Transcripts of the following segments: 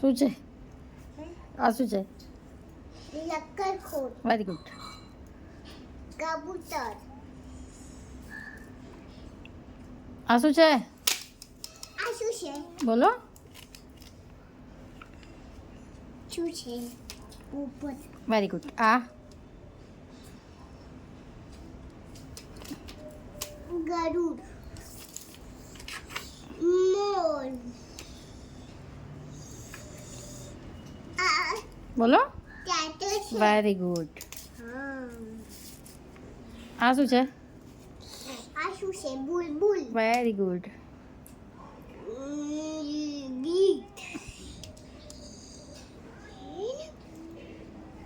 શું છે? આ શું છે? લક્કડખોર. Very good. કબૂતર. આ શું છે? આ શું છે? બોલો. શું છે? ઉપર. Very good. આ ગરુડ. મોર. આ બોલો. ટેટો છે. Very good. હા. આ શું છે? આ શું છે? બુલબુલ. Very good. ગીત.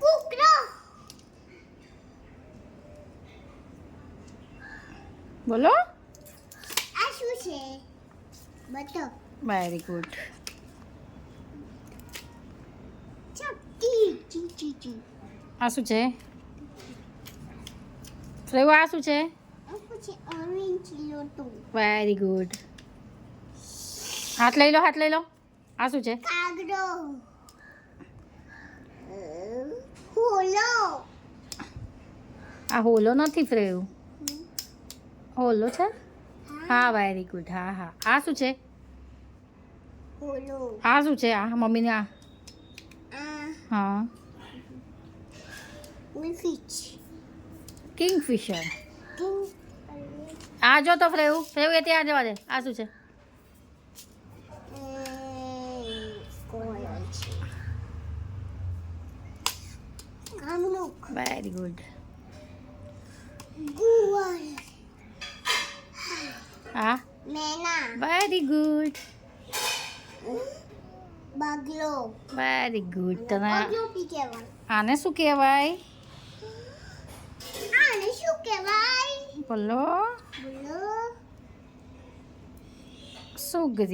કૂકડો. બોલો. આ શું છે? બતક. Very good. ચપટી. ચી ચી ચી. આ શું છે? ફ્રેવો આ શું છે? આ પછી ઓરેન્જ લોટો. Very good. હાથ લઈ લો, હાથ લઈ લો. આ શું છે? કાગડો. હોલો. આ હોલો નથી ફ્રેવ. હોલો છે? હા વેરી ગુડ. હા હા. આ શું છે? હોલો. આ શું છે? આ મમ્મીને આ. આ હા. ફિશ. કિંગફિશર. આ જો તો ફ્રેવ. ફ્રેવ એ ત્યાં જવા દે. આ શું છે? કામરૂક. Very good. ગુવાર. આ મેના. Very good. બગલો. Very good. તને બગલો બી કહેવાય. આને શું કહેવાય? આને શું કહેવાય? બોલો. બોલો. સુગરી.